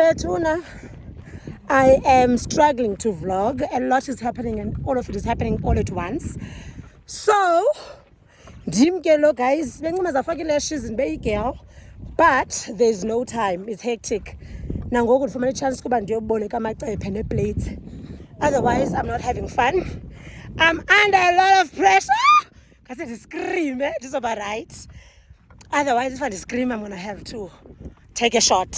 Betuna, I am struggling to vlog. A lot is happening and all of it is happening all at once. So, Dimkelo guys, girl, but there's no time. It's hectic. Nangoku for many chance kuba ndiyoboneka amacephe neplates. Otherwise, I'm not having fun. I'm under a lot of pressure. I said to scream, this is about right. Otherwise, if I scream, I'm gonna have to take a shot.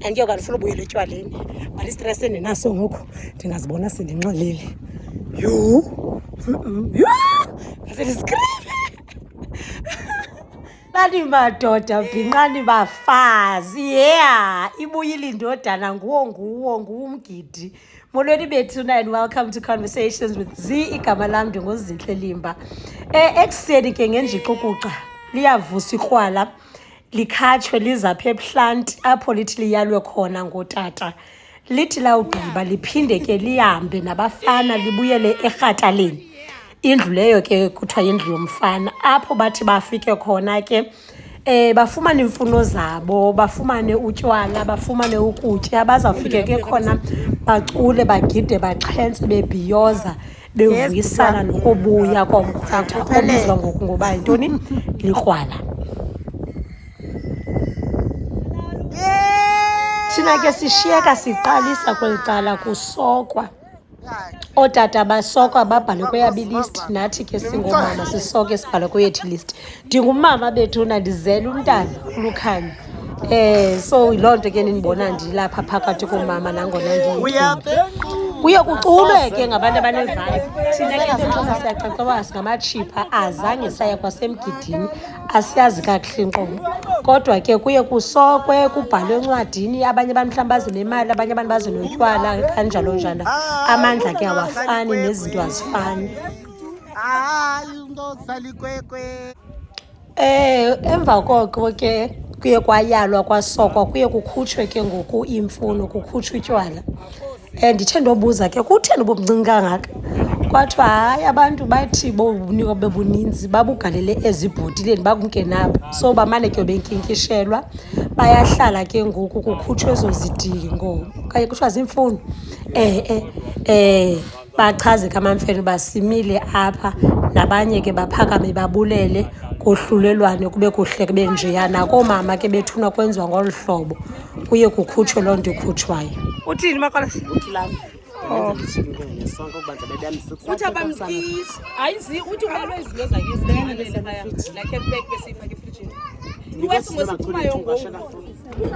And you're gonna follow the challenge. But it's stressing in us. Ndingazibona sendinxolile. You? I said scream. Nani madoda bhinqani bafazi. Yeah, ibuyile indodana nguwo Umgidi. Molweni Betuna and welcome to Conversations with Z. Igama lam ndinguZinhle Limba. Ekuseni ke ngenjiqukuqa liyavusa ikrwala likhatshwe lizapha ebuhlanti apho lithi liyalwe khona ngotata. Lithi lawugqiba liphinde ke lihambe nabafana libuyele erhataleni. Indlu leyo ke kuthiwa indlu yomfana apho bathi bafike khona ke bafumane imfuno zabo, bafumane utywala, bafumane ukutya, bazawufike ke khona bacule bagide baxhense bebhiyoza bevuyisana nokubuya komkhwetha obizwa ngoku ngoba yintoni likrwala. Thina ke sishiyeka siqalisa kweli cala kusokwa. Otata basokwa babhale kweyabo ilist, nathi ke singomama sisoke sibhale kweyethu ilist. Ndingumama Betuna ndizela umntana uLukhanya. So yiloo nto ke nindibona ndilapha phakathi komama nangona kuye kuculwe ke ngabantu abanevibe. Thina ke njengoba siyacacawa singamachipha azange saya kwasemgidini asiyazi kakuhle inkqubo. Kodwa ke kuye kusokwe kubhalwe encwadini, abanye abantu mhlawumbi bazinemali, abanye abantu bazinotywala kanjalo njalo. Amandla ke awafani nezinto azifani. Emva koko ke kuye kwayalwa kwasokwa kuye kukhutshwe ke ngoku imfuno, kukhutshwe utywala. Ndithe ndobuza ke kutheni bobuncinci kangaka. Kwathiwa hayi abantu bathi bobunikwa bebuninzi babugalele ezibhotileni bakungenapho. So bamane ke benkinkishelwa bayahlala ke ngoku kukhutshwe ezo zidingo. Kaye kuthiwa zimfuno. Bachaze kamamfene basimile apha nabanye ke baphakame babulele kohlulelwane kube kuhle kube njeya nakomama ke bethuna kwenziwa ngolu hlobo kuye kukhutshwe loo nto ikhutshwayo. Uthini maqalasi? Uthi la ngesonto kubantu bebiyamisa. Uthi abamkisi. Ayizi uthi umelwe izinto zakhe ezibalele phaya. Like a bag besifaka efrijini.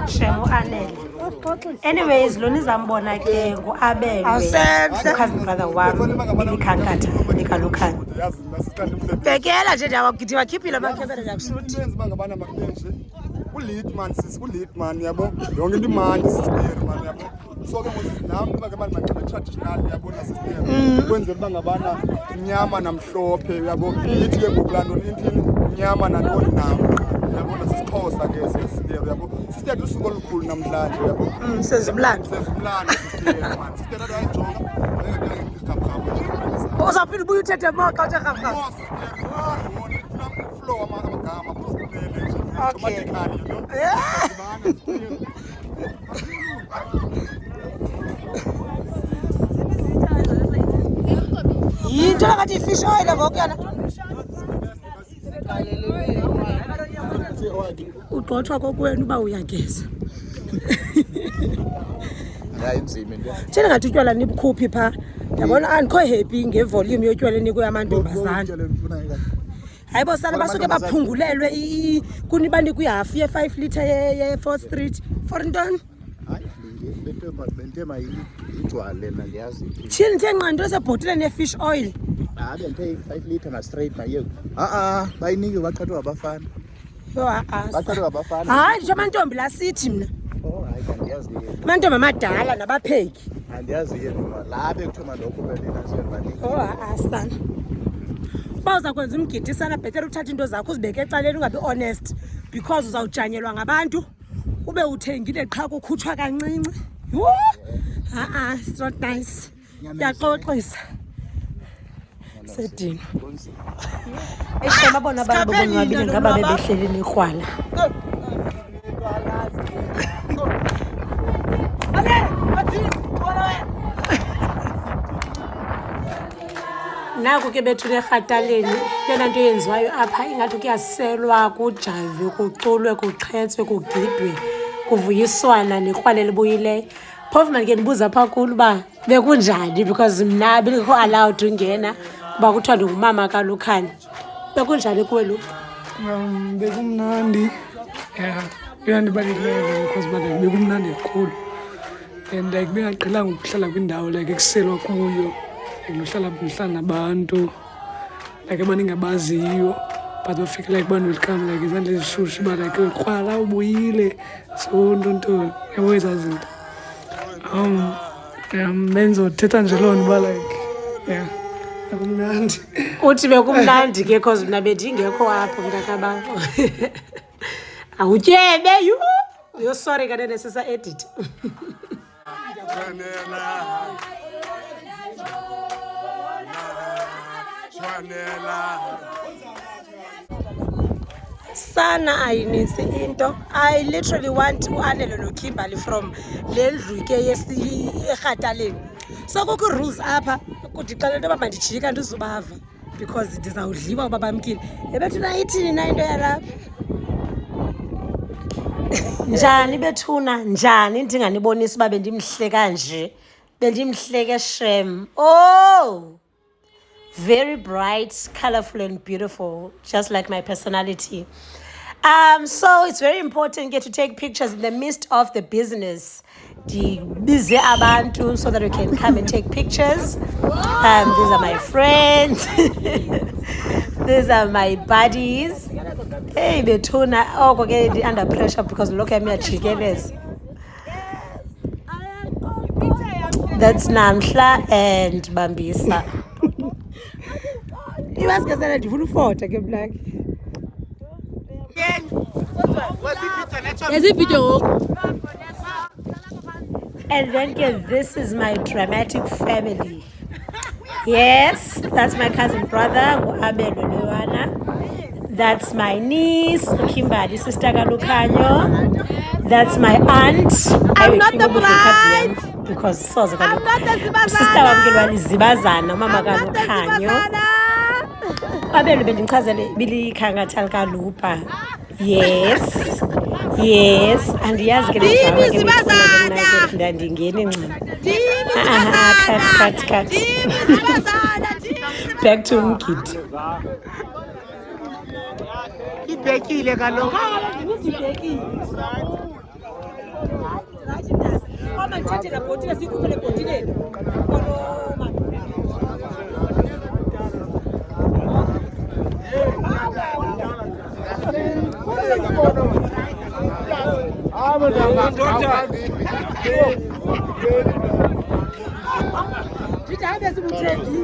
Shemo anele. Anyways, lona izambona ke nguAbelwe. Cousin brother wami likhankatha likaLukhanya. Bekela nje ndawagidi wakhiphile amakhebele yakushuthi. Bangabana makulenje. Uleadman sis, uleadman yabo. Yonke into imandi sister man yabo. So ke ngosinami bangabana maqebe traditional yabona sister. Kwenzela bangabana inyama namhlophe yabo. Ithi ke ngokulando intini inyama nantoni nawo. Yabona sisixhosa ke sister yabo. Sister usuku olukhulu namhlanje yabo. Sezimlando sister man. Sister rado ayijonga. Uzaphinda ubuye uthethe moxa uthe rhafa. Flow amagama positive nje. Automatically, you know. Yinto ngathi fish oil ngokuyana. Ugxothwa kokwenu uba uyageza. Hayi inzima into. Thina ngathi utywala nibukhuphi pha. Yabona andikho happy ngevolume yotywala enikwe amantombazana. Hayibo sana basuke baphungulelwe kunibani kuyihalf ye 5 liter ye 4th Street for ntoni? Hayi bentema igcwale na ndiyazi. Thini nje nqanto sebhotile ne fish oil. Hayi bente 5 liter na straight na yego. Bayinike baqhathwa abafana. Baqhathwa abafana. Hayi nje amantombi la sithi mina. Hayi ndiyazi. Amantombi amadala nabapheki. Andiyazi yena la bekuthiwa lokho belena siyabanika. Sana. Bawuza kwenza umgidi sana better uthatha into zakho uzibeke ecaleni ungabe honest because uzawujanyelwa ngabantu ube uthengile qha kukhutshwa kancinci. It's not nice. Yaxoxisa. Sedini. Eshema bona abantu bobonwabile ngaba bebehleli nekrwala. naku ke bethule erhataleni yona nto yenziwayo apha ingathi kuyaselwa kujayivwe kuculwe kuxhetswe kugidwe kuvuyiswana nekrwale libuyileyo phofu mandike ndibuza phaa kulo uba bekunjani because mna bendikho allowed ungena kuba kuthiwa ndingumama kalukhanya bekunjani kuwe lu bekumnandi ya yona ndibalulekileyo because bekumnandi kakhulu and like bengaqhelanga ukuhlala kwindawo like ekuselwa kuyo like nohlala nabantu like abantu engabaziyo but bafike like bantu welcome like izandla ezishushu uba like krwala ubuyile so ntontoni yabo ezaa zinto benzothetha nje loo nto uba like ya bekumnandi uthi bekumnandi ke cause mna bendingekho apho mntakabakho awutyebe yo sorry kanene sisa edit sana ayinisi into I literally want uanelo noKimberly from le ndlu ke erhataleni so kukho rules apha kudixela into yoba mandijika ndizubava because ndizawudliwa uba bamkile ebethuna ithini na into yalapha njani bethuna njani ndinganibonisa uba bendimhle kanje bendimhleke shem oh very bright, colorful and beautiful, just like my personality. So it's very important to take pictures in the midst of the business. Busy abantu so that we can come and take pictures. These are my friends. These are my buddies. Hey, Betuna, oh, okay, under pressure because look at me at Chigeles. That's Namhla and Bambisa. You ask us that you photo ke black. And then this is my dramatic family. Yes, that's my cousin brother, that's my niece, Kimberly, sister Galukhanyo. That's my aunt. I'm not the bride. Because I'm not the sister Zibazana, Mama Galukhanyo. Abelu bendichazele bilikhanga kalupa. Yes. Yes, and yazi ke ledrama ke bethuna ndandingeni ncema. Cut. Back to Umgidi. Ibhekile kaloku. Mama ndithethe labhotile sikhuphele bhotileni. Ndihambe simuthengi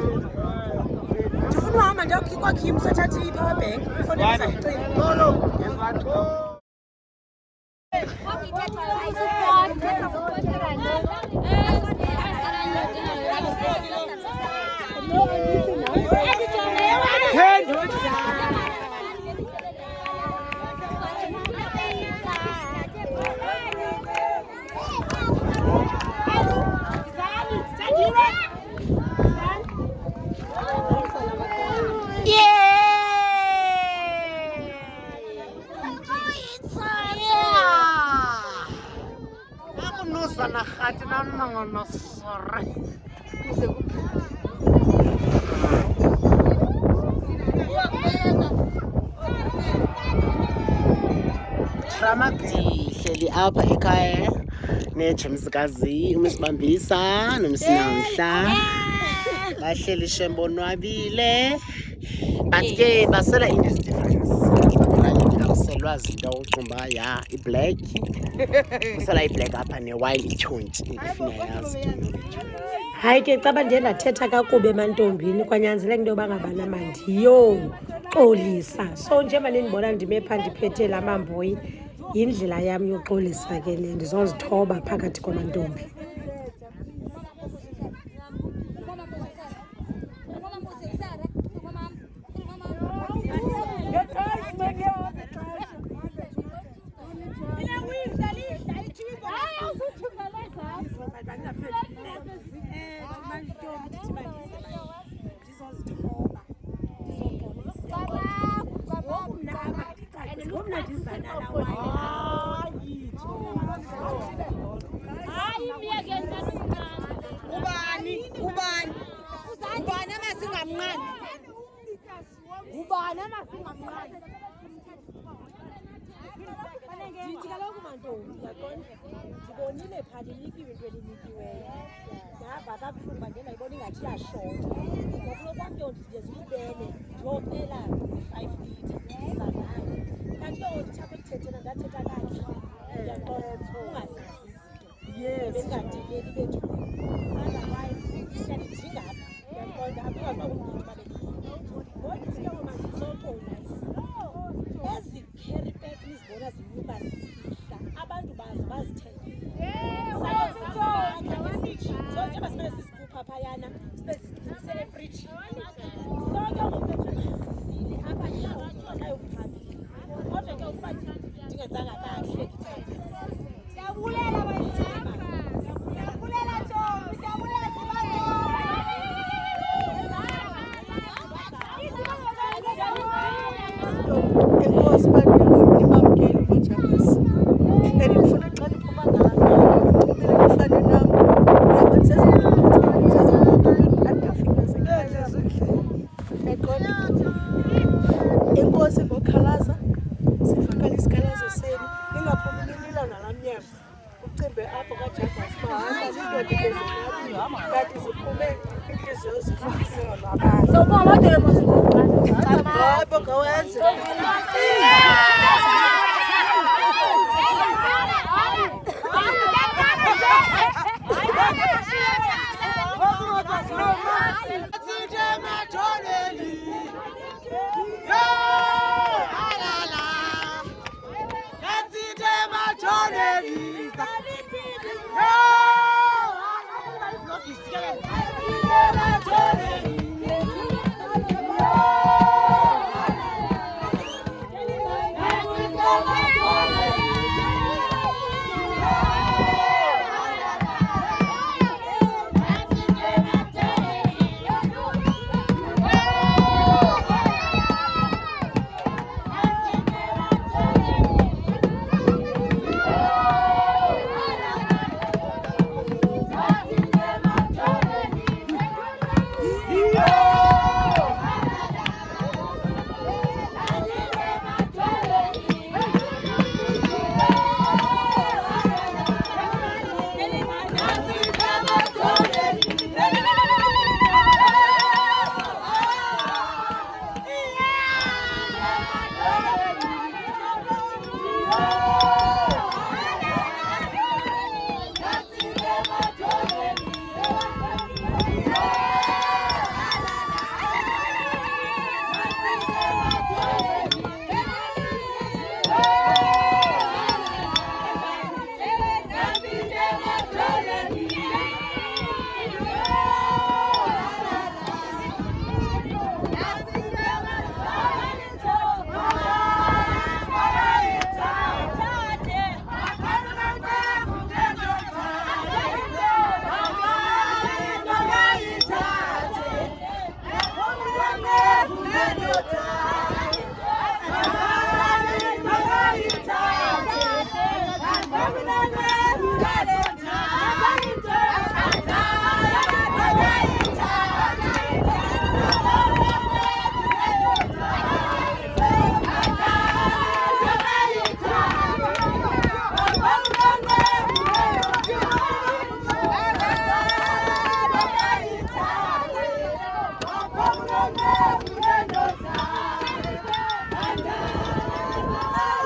ndifuna uhamba ndiyokukwa Kim sathatha i-power bank ifoni yezayicima hleli apha ekhaya nejemsikazi uMsibambisa noMsinamhla bahleli shembonwabile but ke basela into difference akuselwa zinto uqumba ya i-black usela i-black apha ne-wine ithontsi ifuna yazi hayi ke caba ndiye ndathetha kakubi emantombini kwanyanzeleka into yoba ngabana mandiyoxolisa so njengoba nindibona ndime phaa ndiphethe la mamboyi yindlela yam yoxolisa ke le ndizozithoba phakathi kwamantombi Ndithi kaloku mantombi uyaqonda ndibonile phande inikiwe into eninikiweyo ndava kabuhlungu uba ndingayibona ingathi iyashota ngokulo kwam nto ndiye zilubele ndiyocela i-5 litre zanayo kanti ke ngoku ndithatha ekuthethela ndathetha kakuhle uyaqonda ungazazi izinto bengadeleli bethu otherwise ndiyandidinga apha uyaqonda akukwazi uba umntu babelile ngodithi ke ngoma ndizoxolisa ezi carry bag nizibona zinyuka zisihla abantu bazo bazithengile so njengoba simele sizikhupha phayana sibe zise efrijini sonke ngoku bezisile apha nayo phambili kodwa ke ukuba ndingenzanga kakuhle siyabulela bayithemba siyabulela Ntombi siyabulela Enkosi nimamkele uMajabasi. And ndifuna xa niphuma ngalo niphumele nifane nam. Yabo Enkosi ngokhalaza sivakala isikhalazo senu ningaphumi nilila nalaa mnyama ucimbe apho kaJabasi bahamba nindodibezelayo kanti ziphume intliziyo zifuna abantu. So Hapo kawenze.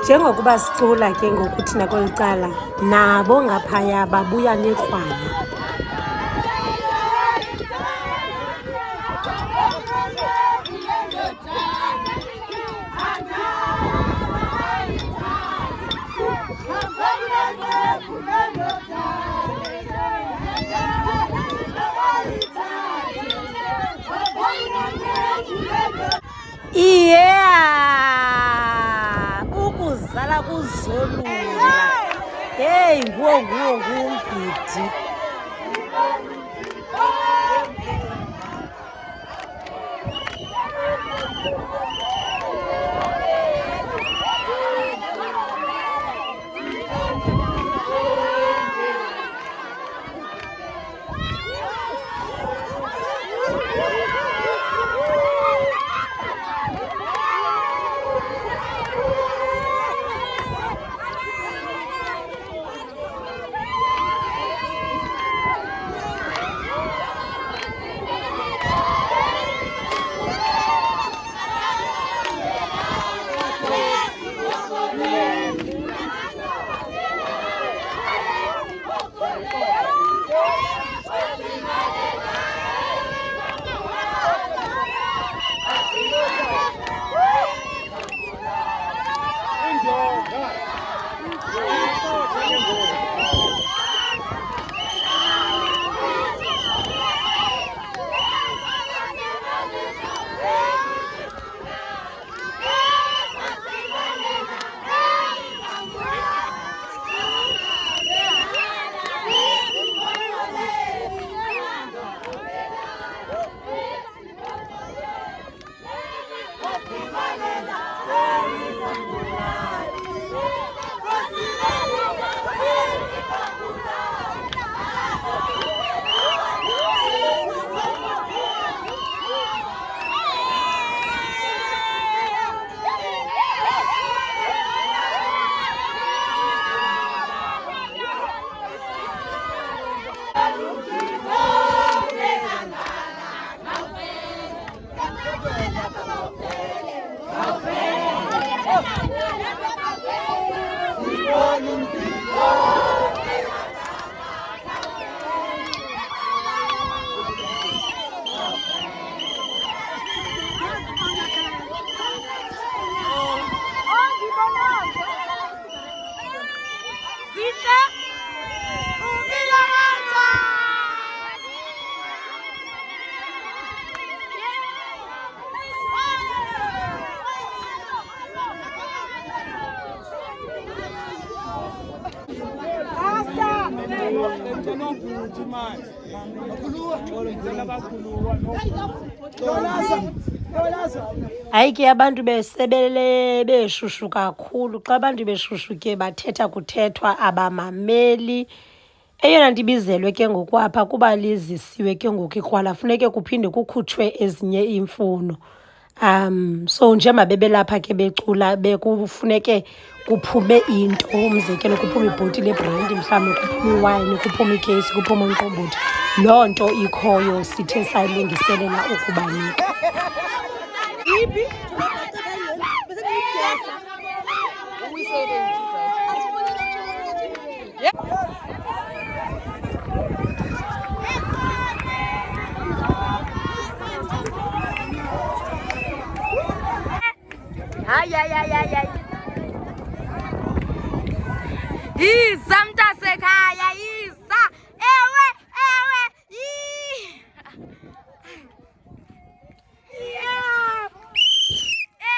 Njengokuba sicula ke ngoku thina kweli cala nabo ngaphaya babuya nekrwala. Ukuzala kuzolula. Hey, nguwo Umgidi. Hayi ke abantu besebele beshushu kakhulu. Xa abantu beshushu ke bathetha kuthethwa abamameli. Eyona nto ibizelwe ke ngoku apha kuba lizisiwe ke ngoku ikrwala funeke kuphinde kukhutshwe ezinye iimfuno. So njengoba bebelapha ke becula bekufuneke kuphume into, umzekelo kuphume ibhotile lebranti, mhlawumbi kuphume iwayini, kuphume ikheyisi, kuphume umqombothi. Loo nto ikhoyo sithe sayilungiselela ukubanika. Yiza mntasekhaya, yiza. Ewe, ewe.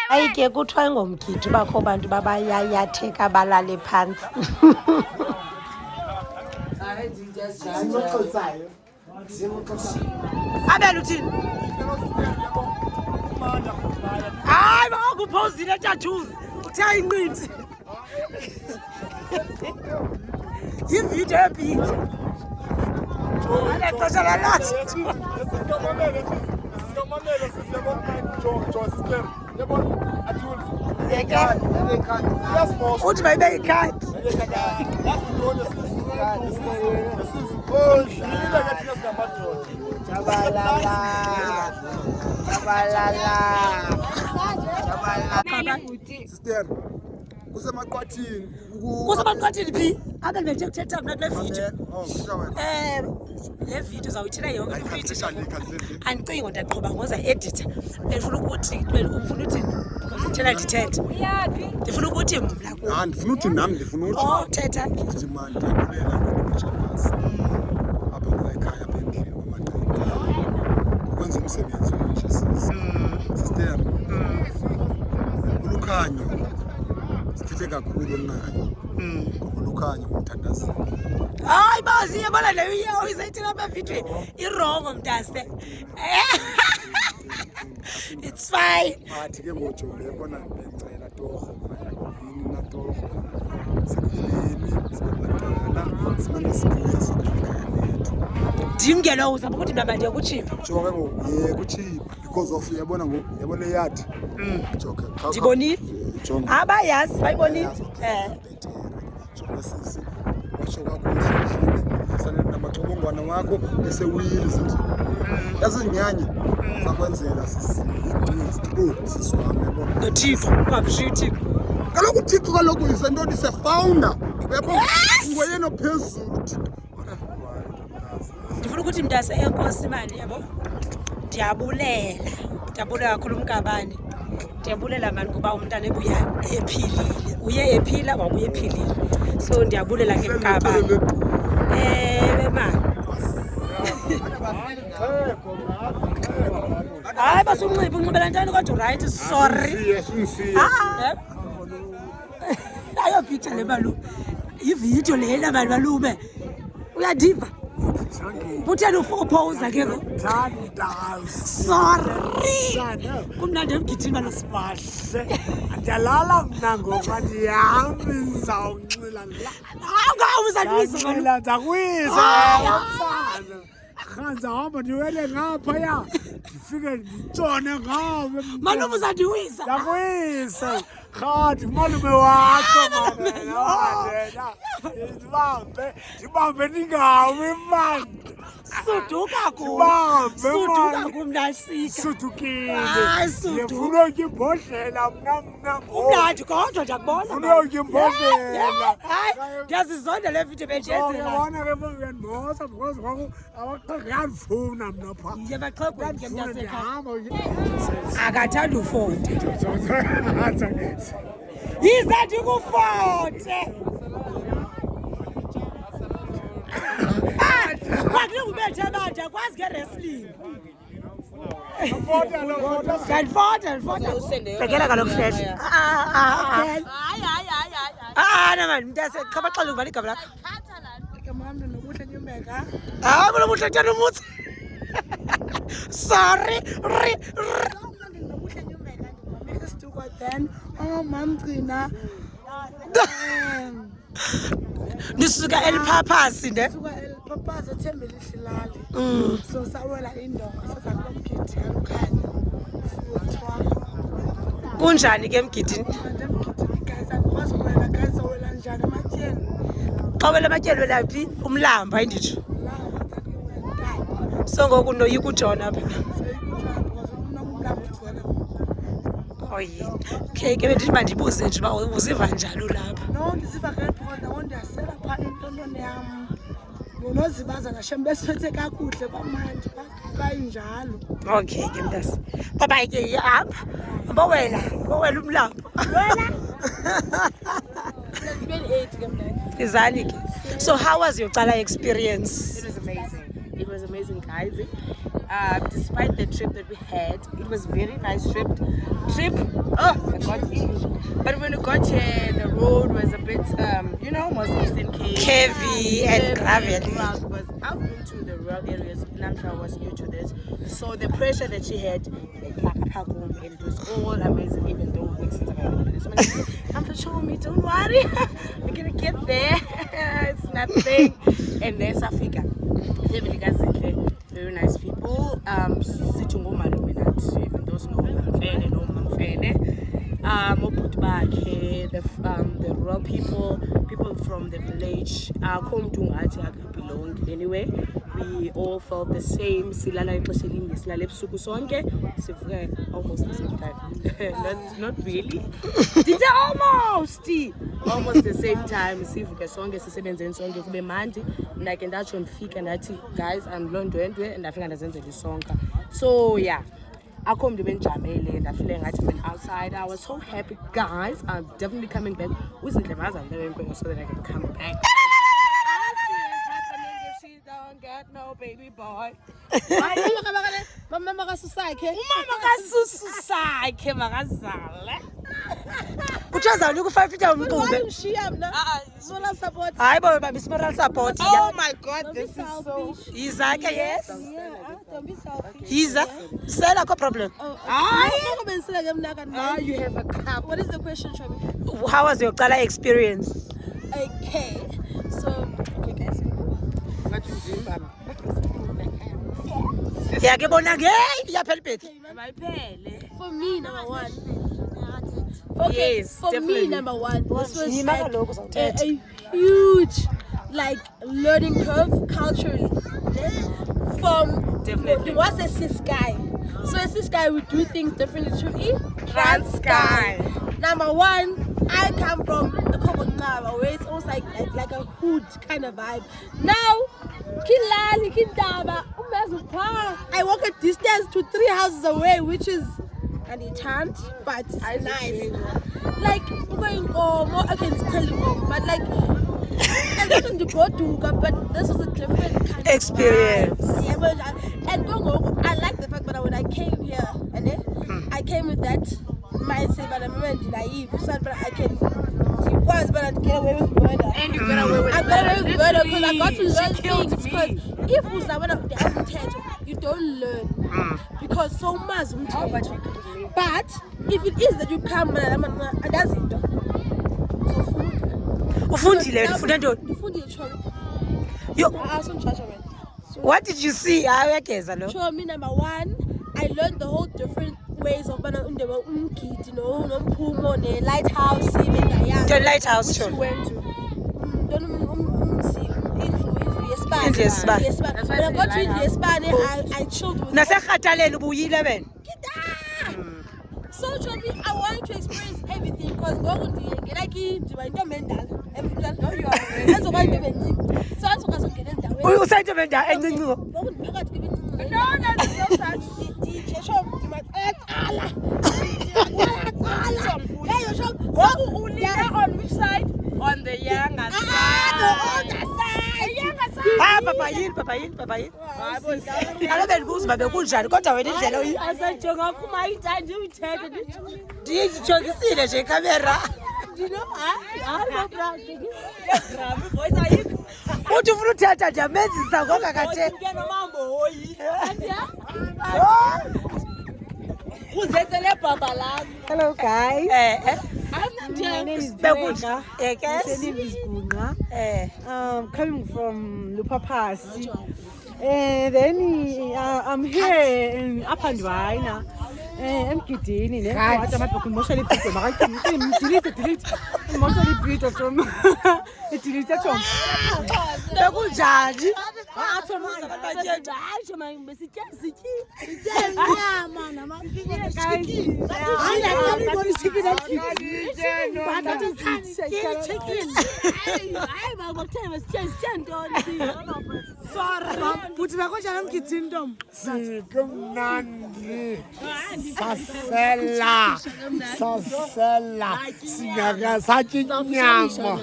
Hayi ke kuthiwa ngomgidi bakho bantu babayayatheka balale phantsi. Abel uthini? Hayi bakuphozile tattoos. Uthe inqindi. Yividiyo ebhitha. Ale xesha lalazi. Uthi mayibe ikhadi. Sister, kusemaqwathini. Kusemaqwathini phi? Abe bethe kuthetha mna kule video. Oh, mshawe. Le video zawuyithina yonke Ayikhathisa andicingi ngo ndaqhuba ngoza editha. Bendifuna ukuthi ufuna uthini? Because uthina ndithethe. Ndifuna ukuthi mna ku. Ndifuna uthi nami ndifuna uthi. Oh, thetha. Nje manje ndiyabulela ngokuchaphasa. Apha ekhaya apha endlini kwamaqhinga. Ukwenza umsebenzi omsha sisi. Sister. Ulukhanyo. Sithethe kakhulu naye. Ulukhanyo umthandazi. Hayi bazi yabona leyo iyawo izayithina apha evidweni. Irongo mntase. It's fine. Athi ke ngojole yabona ngicela torho. Yini na torho. Sikhuleni, sibabadala, simane sibuya sikhaya lethu. Ndimngelo uzama ukuthi mna manje kuchipa. Jonga ngoku kuchipa because of yabona ngoku yabona yathi. Jonga. Ndibonile. Jonga. Abayazi bayibonile. Jonga sisi. Washo kakuhle sana namaxobongwana wakho esewili sithi. Yazinyanya. Sakwenzela sisi. Siswami yabona. Nothixo, ungabishiyi uThixo. Kaloku uThixo kaloku isentoni se-founder. Uyabona? Nguyena phezulu. Ndifuna ukuthi mntase enkosi imali yabo. Ndiyabulela kakhulu umkabani. Ndiyabulela mani kuba umntana ebuya ephilile. Uye ephila wabuye ephilile. So ndiyabulela ke mkabani. Mani. Hayi basunxiba unxibela ntoni kodwa right sorry. Ayo picture le malume. Ivideo lena mali malume. Uyadiva? Butheni ufophoza ke ngo. Sorry. Kumnandi emgidini balosibahle. Ndiyalala mna ngoba ndihamba ndizawunxila la. Awungawu uzalwisa Ndila ndakwisa. Khanza hamba ndiwele ngaphaya. Ndifike nditshone ngawe. Malume uzandiwisa. Ndakwisa. Khathi malume wakho mama. Ndibambe ndingawi mani. Suduka ku. Ndibambe Suduka kumnasika. Sudukile. Hayi suduka. Ndifuna utya imbodlela mna. Umnandi kodwa ndiyakubona. Ndifuna utya imbodlela. Hayi ndiyazizonda le video bendiyenzela. Yabona ke uyandimosa because kwakho awaqheka yandifuna mna phaa. Ye baxhegweni ke mntasekhaya. Ndihamba Akathanda ufonte. Yiza ndikufote. Kwathi ngubethe manje akwazi ke wrestling. Ndifota. Bhekela kaloku flash. Hayi. Mntase cha baxela uvale igama lakho. igama lam nokuhle hayi kulo muhle tjana umutsi sorry then mamgcina nisuka eliphaphasi ne suka eliphaphasi ethembele ihlilali so sawela indonga saza kulo mgidi kalukhanya futhwa kunjani ke emgidini guys andikwazi ukuwela guys sawela njani ematyeni xa wela ematyeni welaphi umlamba inditsho so ngoku noyika utshona apha oyini okay ke bendithi mandibuze nje uba uziva njani ulapha no ndiziva kakuhle ndawo ndiyasela phaa intondone yam ngonozibaza nashem besiphethe kakuhle kwamandi kayinjalo okay ke mntasi baba ke ihamba bowela umlambo wena 28 ke mntana izani ke so how was your cala experience? It was amazing, guys. Despite the trip that we had, it was very nice trip. Oh, I got English. But when we got here, the road was a bit, most Eastern Cape. Heavy and gravelly. Because I've been to the rural areas. Namtra was new to this. So the pressure that she had, and it was all amazing, even though I'm not sure me, don't worry. We're going to get there. It's nothing. And then Safika. Very nice people. Sitting home even those no Mamfene. Put back here, the rural people from the village. Come to belong anyway. We all felt the same. Almost the same time. not really. Did almost the same time. Like and that's on fika nathi guys I'm Londwendwe and I feel ndazenza isonka. So yeah, I come to Benjamele and I feel like I'm outside. I was so happy, guys. I'm definitely coming back. So that I can come back. I see it happening if she don't get no baby boy. Mama kasusakhe makazale. Uchazawuni ukufafitha umqube hayi bo baba moral support Oh my god, this is so yiza ke yes don't be selfish yiza sela ko problem you have a cup. what is the question Chobi? how was your cala experience? Okay so okay guys yakhe bona ke iyaphela iphethe for me number one okay Yes, for definitely. me number one this was Yima like kaloku uzawuthetha. a huge like learning curve culturally from Definitely. there was a cis guy so a cis guy would do things differently to a Trans guy. number one I come from the Kobonaba where it's almost like a hood kind of vibe now Kilali Kindaba I walk a distance to 3 houses away which is and it can't, but it's nice. Like going more okay, it's Telecom, but like I didn't go to but this was a different kind Experience. of yeah, but and I like the fact that when I came here and then I came with that mindset, but I'm naive, so but I can but I get away with murder. And you get away with I got away with murder because I got to She learn killed things. me. Because if you don't learn because so much. But if it is that you come and does it. ufundile ufunda ntoni yo what did you see ayageza lo Show me number one, I learned the whole different ways of Umgidi, Pumo, the lighthouse, the lighthouse which show you went to. Yes, When I got to Espane, I chilled with naserhataleni ubuyile wena So Chobi, I want to experience everything because go to the like usayintomenda encinci On which side? On the younger side. papa yini alobe ndikubuza uba bekunjani kodwa wena indlela asajonga kumayita ndiwuthethe ndiyijongisile nje ikamera you know uthi ufuna uthatha ndiyamenzisa ngokakathe hello guys my name is Gunga. Coming from Lupapasi. And then I'm here in Apandwaina. Umgidi ne wathi amabhokho emotionally video delete emotionally video from delete from bekunjani athi manje abantu hayi manje besitya nyama namafiki chicken hayi bakuthemba sitya ntoni sorry uthi bekunjani Umgidi ntombi Sikumnandi. Sasela. Sathi nyama.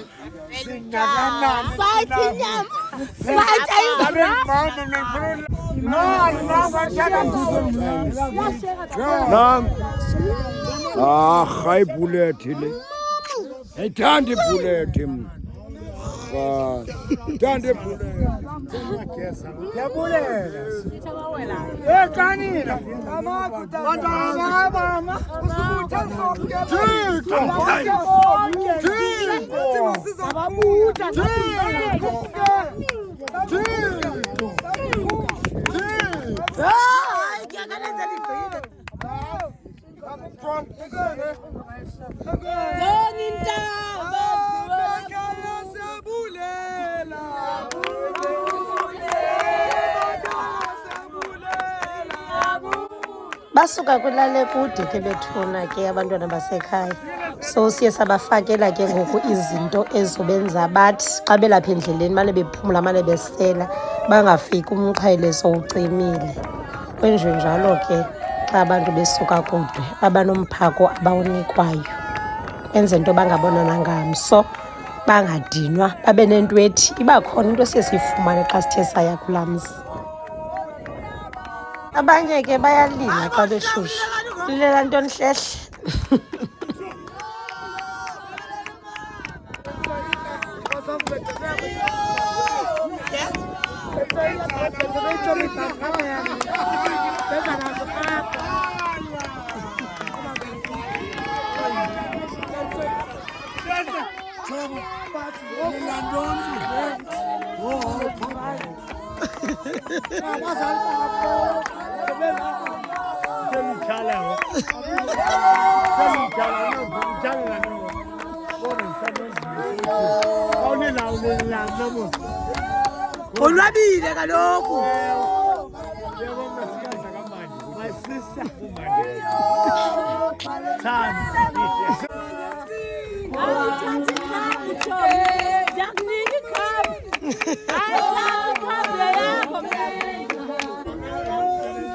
Hayi bullet le. Ayithandi bullet mina. Thande bullet. Yabulela. Ekanila. Mama. Usubutha sonke. basuka kwilale kude ke bethuna ke abantwana basekhaya so siye sabafakela ke ngoku izinto ezobenza bathi xa belapha endleleni mane bephumula mane besela bangafiki umxhele sowucimile kwenje njalo ke xa abantu besuka kude baba nomphako abawunikwayo kwenze into bangabonana ngamso bangadinwa babe nento ethi iba khona into sesifumane xa sithe saya kulamzi abanye ke bayalila xa beshushu lilela ntoni hlehle Olwabile kaloku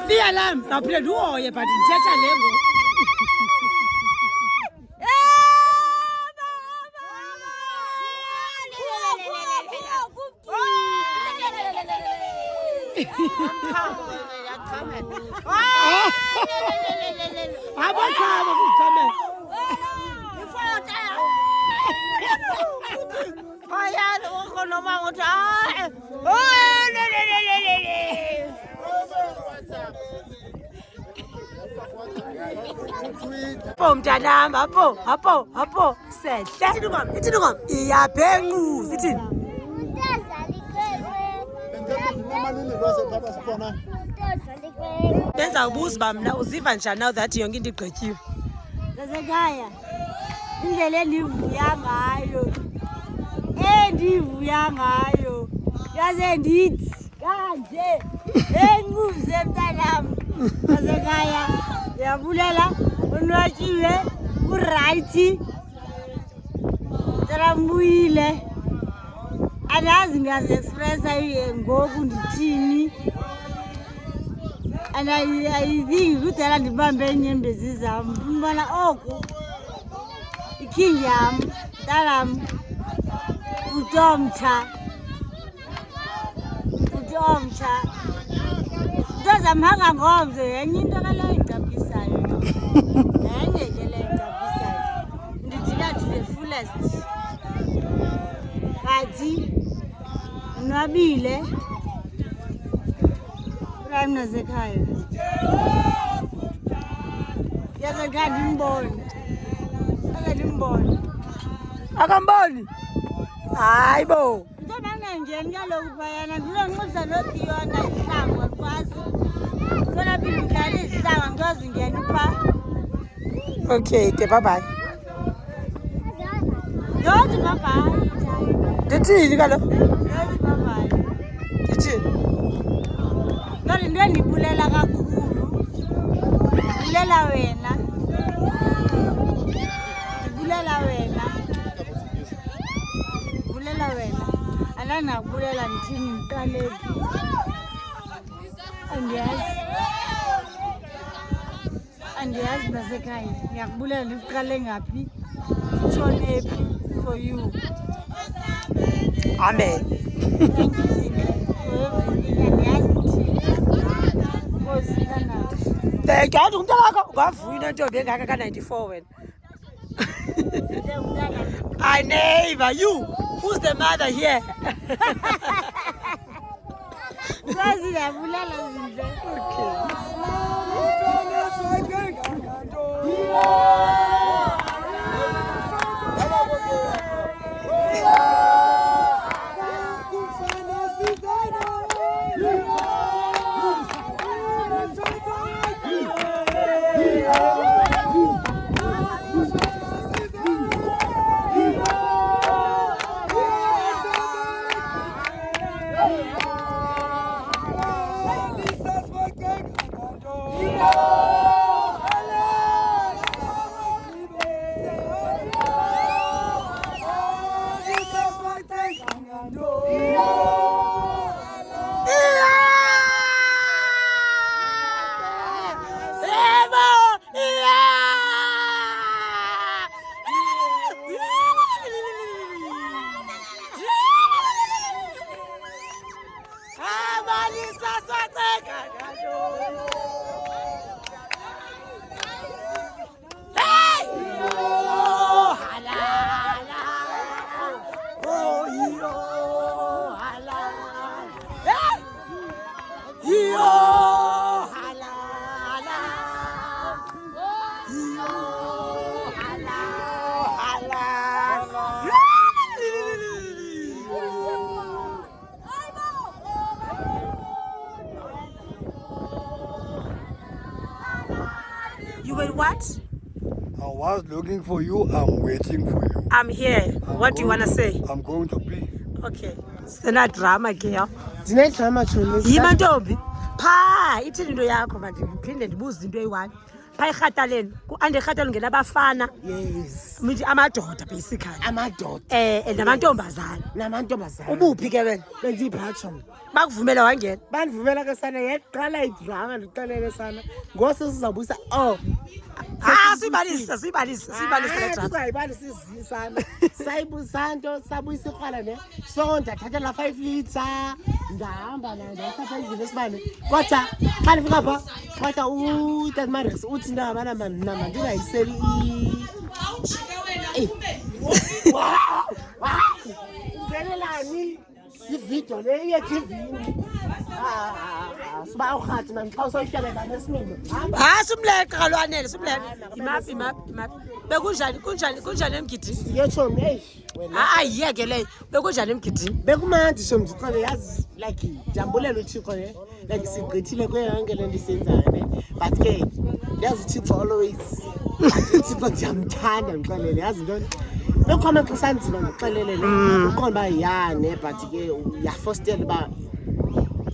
Fialam, zaphinde uhoye but ndithetha lengo. Mntanam apho sehle ithi ngom iyaphenqu sithini benza ubuzi ba mna uziva njani now that yonke into igqityiwe Zasekhaya indlela endivuya ngayo yaze ndithi kanje enquze mntanam Zasekhaya yabulela unwatyiwe uright tarambuyile andazi ngazi-expressa ngoku ndithini and I think kudala ndibambe iinyembezi zam ndibona oku ikhingi yam mntanam utomtsha into zamhanga ngomzo yenye into kaleyo indicapisayo yenye ke leyo indicapisayo ndithina to the fullest kanti ndonwabile prime nasekhaya yasekhaya ndimbone Akamboni. Hayi bo. into bangangeni kaloku phayana ndilonxusa nodiyona izihlangu andikwazi solaphinda udlala izihlangu andikwazi ngena phaa. Okay, ke bye bye. Yothi babhayi Ndithini kaloku? yothi babhayi Ndithini? kodwa into endibulela kakhulu ndibulela wena andanakubulela ndithini ndiqalephi andiyazi nasekhaya ndiyakubulela ndiqale ngaphi nditshone phi for you. Amen. Thank you Zinhle for everything andiyazi ndithini nkosi kanabo. Thank you. Umntakakho ungavuyi nentombi engaka ka-94 wena. I neighbor you. Who's the mother here? Nkosi ndiyabulela Zinhle. You were what? I was looking for you. I'm waiting for you. I'm here. What do you want to say? I'm going to be. Okay. Sena drama girl. Ndinedrama Tshonisa. Yima ntombi. Pha ithini into yakho manje ngiphinde ndibuze into eyi-1. Pha eRhataleni. Ku-underRhataleni ngena abafana. Yes. Mithi amadoda basically. Amadoda. Namantombazana. Namantombazana. Ubuphi ke wena? Bendiyiphatsha. Bakuvumela wangena. Bandivumela ke sana yaqala idrama ndiqalele sana. Ngose sizabusa Sibalisa le drama. Sizayibalisa izisana. Sayibusanto sabuyisa ikrwala ne. So ndathatha la 5 liter. Ndahamba nayo ndasapha endlini esibane. Kodwa xa ndifika pha kodwa uTatmarex uthi ndabana nama ndingayiseli ngelelani ividiyo le iyeTV-ni. Siba urhathi manje xa usoyihleleka nesinimo. Simleqa kalwanele simleqa. Imaphi. Bekunjani emgidini? Ngetshomi wena. Yeke leyo. Bekunjani emgidini? Bekumandi shom ndicele yazi like ndiyabulela uThixo ne like sigqithile kuyo yonke le nto isenzayo ne but ke yazi uThixo always uThixo ndiyamthanda ngixelele yazi ntoni bekhona amaxesha anzima ngixelele ne uqonda uba yane but ke uyafostela uba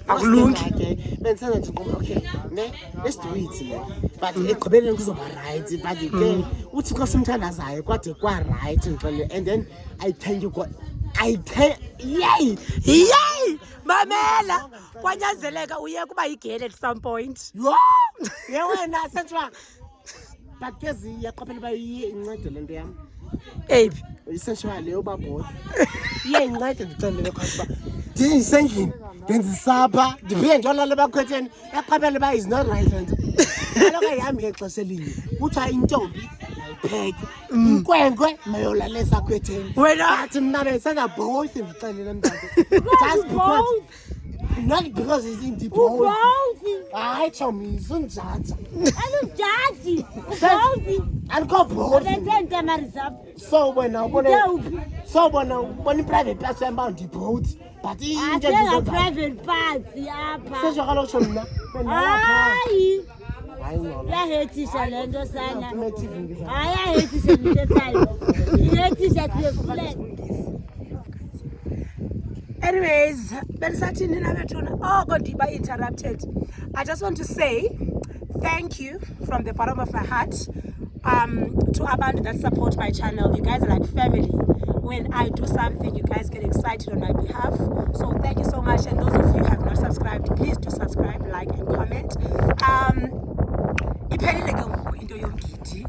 akulungi ke bendisenza nje nqondo okay ne let's do it ne but ekugqibeleni kuzoba right but ke uThixo simthandazayo kwade kwa right ngixelele and then I thank you God. Yay! Mamela kwanyanzeleka uye kuba yigele at some point. Ye wena sentswa but ke ziyaqaphela uba iye incede le nto yam Eyiphi essentially leyo babhoda iye incede ndixelele khasi uba ndisendlini ndenzisapha ndiphinde ndiyolala ebakhwetheni yaqaphela uba is not right le nto kaloku ayihambi ngexesha elinye kuthiwa intombi ndipheke inkwenkwe mayolalesa kwetheni Wena? athi mna besena both ndixelele mntazi just because not because it's in the both Ubhonsi. hayi chomi sunjanja Alujaji. Ubhonsi. alikho both Bethe ntamari zapho. so wena ubone Uphi? so wena ubona i-private parts yamba ndiboth but into Athenga private parts apha. sejwakala kutsho mna Hayi. hayi ngona Yahethisha le nto sana. Automative ngizama. Hayi yahethisha ndithethayo. Ihethisha to the flat. Anyways, belisathini na bethuna? Oh, God, I interrupted. I just want to say thank you from the bottom of my heart to abantu that support my channel. You guys are like family. When I do something, you guys get excited on my behalf. So thank you so much. And those of you who have not subscribed, please do subscribe, like, and comment. Iphelile ke ngoku into yomgidi.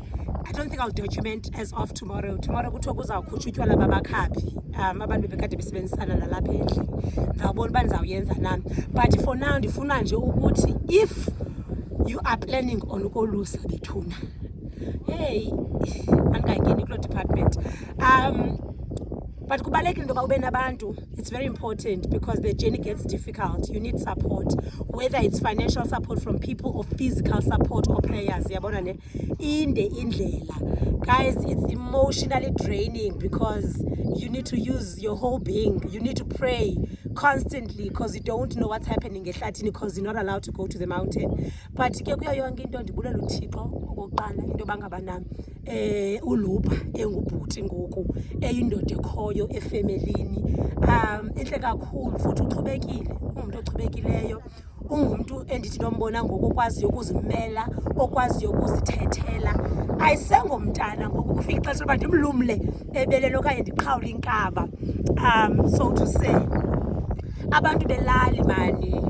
I don't think I'll document as of tomorrow. Tomorrow kuthiwa kuzawukhutshwa utywala babakhapi. Abantu bebekade besebenzisana nalapha endlini. Ndizawubona uba ndizawuyenza nami. But for now ndifuna nje ukuthi if you are planning on ukolusa bethuna. Hey, andingangeni kuloo department. But kubalulekile into yoba ube nabantu. It's very important because the journey gets difficult. You need support, whether it's financial support from people or physical support or prayers. Yabona ne inde indlela. Guys, it's emotionally draining because you need to use your whole being. You need to pray constantly because you don't know what's happening ehlathini because you're not allowed to go to the mountain. But ke kuyo yonke into ndibulela uThixo okokuqala into bangabana uluba engubhuti ngoku eyindoda ekhoyo efemelini inhle kakhulu futhi uqhubekile ungumuntu oqhubekileyo ungumuntu endithi ndombona ngoku okwaziyo ukuzimela okwaziyo ukuzithethela ayisengomntana ngoku kufika ixesha loba ndimlumle ebeleni okanye ndiqhawule inkaba so to say abantu belali mani.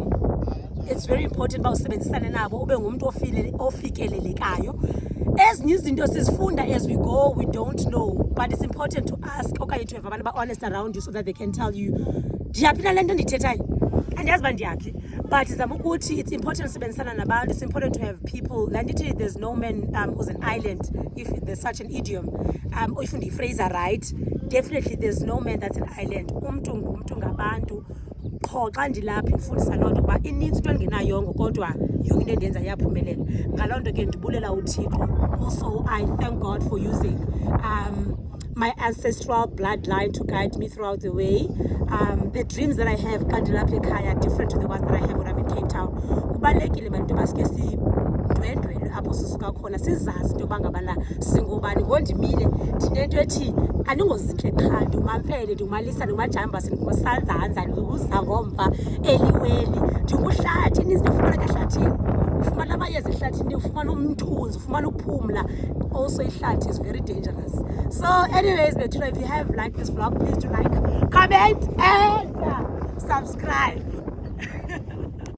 It's very important uba usebenzisane nabo ube ngumuntu ofikelelekayo. Ezinye izinto sizifunda as we go, we don't know, but it's important to ask okanye to have abantu ba-honest around you so that they can tell you ndiyaphi na le nto ndithethayo andiyazi uba ndiyaphi but zama ukuthi it's important usebenzisana nabantu. It's important to have people la ndithi there's no man who's an island, if there's such an idiom, or if ndiyiphrase right, definitely there's no man that's an island. Umntu ngumntu ngabantu. Qho xa ndilapha ndifundisa loo nto ukuba inintsi into endingenayongo kodwa yonke into endiyenza iyaphumelela. Ngaloo nto ke ndibulela uThixo. Also, I thank God for using my ancestral bloodline to guide me throughout the way. The dreams that I have xa ndilapha ekhaya are different to the ones that I have when I'm in Cape Town. Kubalulekile mani into yoba sike sidwendwele apho sisuka khona sizazi into yoba ngabana singobani. Ngondimile ndinento ethi andingozintle qha ndingumamfele ndingumalisa ndingumajambasi ndingusanzanza ndinguzangomva eliweli ndinguhlathi. Ininzi into efumaneka ehlathini ufumana amayeza ehlathini ufumana umthunzi ufumana ukuphumla. Also ihlathi is very dangerous. So anyways bethuna, if you have liked this vlog, please do like, comment and subscribe.